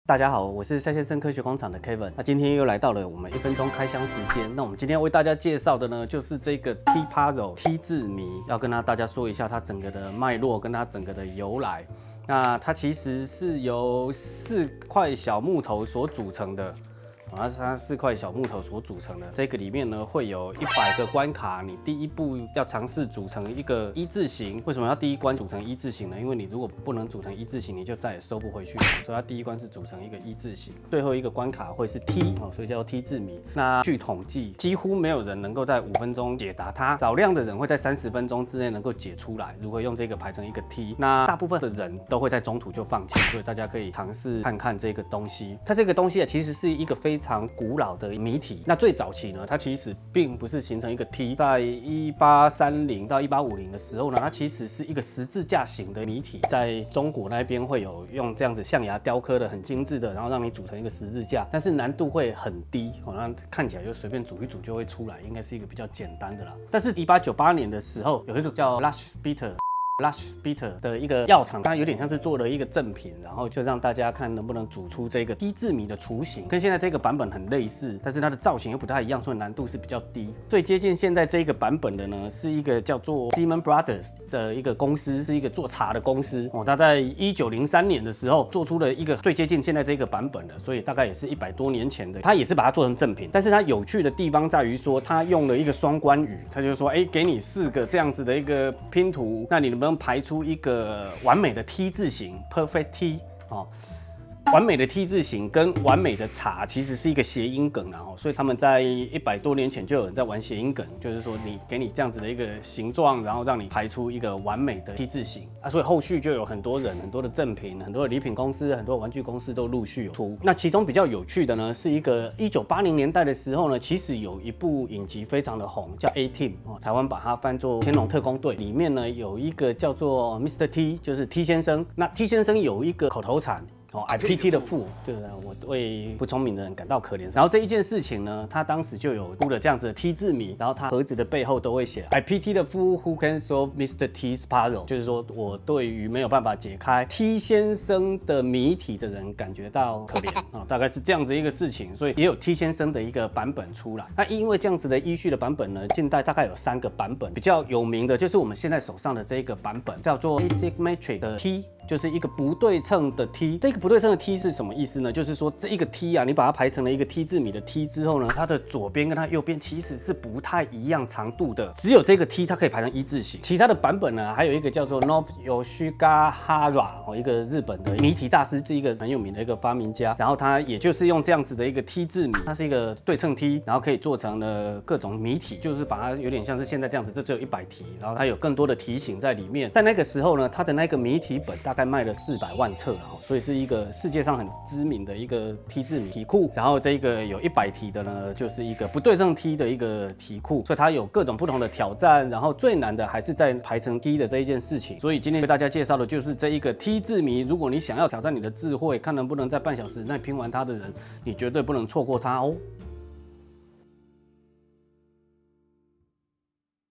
大家好，我是赛先生科学工厂的 Kevin。那今天又来到了我们1分钟开箱时间。那我们今天要为大家介绍的呢，就是这个 T Puzzle T 字谜，要跟大家说一下它整个的脉络跟它整个的由来。那它其实是由4块小木头所组成的。它是4块小木头所组成的，这个里面呢会有100个关卡，你第一步要尝试组成一个一字形。为什么要第一关组成一字形呢？因为你如果不能组成一字形，你就再也收不回去了。所以它第一关是组成一个一字形，最后一个关卡会是 T 所以叫做 T 字谜。那据统计，几乎没有人能够在5分钟解答它，少量的人会在30分钟之内能够解出来。如果用这个排成一个 T， 那大部分的人都会在中途就放弃，所以大家可以尝试看看这个东西。它这个东西其实是一个非常古老的谜题。那最早期呢，它其实并不是形成一个 T， 在1830到1850的时候呢，它其实是一个十字架型的谜题。在中国那边会有用这样子象牙雕刻的很精致的，然后让你组成一个十字架，但是难度会很低，那看起来就随便组一组就会出来，应该是一个比较简单的啦。但是1898年的时候，有一个叫 Lush-Spitzer 的一个药厂，它有点像是做了一个赠品，然后就让大家看能不能组出这个T字谜的雏形，跟现在这个版本很类似，但是它的造型又不太一样，所以难度是比较低。最接近现在这个版本的呢，是一个叫做 Siemens Brothers 的一个公司，是一个做茶的公司它在1903年的时候做出了一个最接近现在这个版本的，所以大概也是100多年前的。它也是把它做成赠品，但是它有趣的地方在于说，它用了一个双关语，它就说，给你4个这样子的一个拼图，那你能不能排出一个完美的 T 字形 （Perfect T） 完美的 T 字形跟完美的茶其实是一个谐音梗所以他们在100多年前就有人在玩谐音梗，就是说给你这样子的一个形状，然后让你排出一个完美的 T 字形所以后续就有很多人、很多的赠品、很多的礼品公司、很多玩具公司都陆续有出。那其中比较有趣的呢，是一个1980年代的时候呢，其实有一部影集非常的红，叫 A-Team 台湾把它翻作天龙特工队，里面呢有一个叫做 Mr. T， 就是 T 先生。那 T 先生有一个口头禅。IPT 的父，就是我为不聪明的人感到可怜。然后这一件事情呢，他当时就有出了这样子的 T 字谜，然后他盒子的背后都会写 IPT 的父 Who can solve Mr. T's puzzle， 就是说我对于没有办法解开 T 先生的谜题的人感觉到可怜大概是这样子一个事情，所以也有 T 先生的一个版本出来。那因为这样子的依序的版本呢，近代大概有3个版本，比较有名的就是我们现在手上的这个版本，叫做 Asymmetric 的 T。就是一个不对称的 T， 这个不对称的 T 是什么意思呢？就是说这一个 T 你把它排成了一个 T 字谜的 T 之后呢，它的左边跟它右边其实是不太一样长度的，只有这个 T 它可以排成一字形。其他的版本呢，还有一个叫做 Nobuo Yoshigahara，一个日本的谜题大师，是一个很有名的一个发明家。然后他也就是用这样子的一个 T 字谜，它是一个对称 T， 然后可以做成了各种谜题，就是把它有点像是现在这样子，这只有100题，然后它有更多的题型在里面。在那个时候呢，它的那个谜题本大概卖了400万册所以是一个世界上很知名的一个 T 字谜题库。然后这个有100题的呢，就是一个不对称 T 的一个题库，所以它有各种不同的挑战。然后最难的还是在排成 T 的这一件事情。所以今天为大家介绍的就是这一个 T 字谜。如果你想要挑战你的智慧，看能不能在半小时内拼完它的人，你绝对不能错过它哦。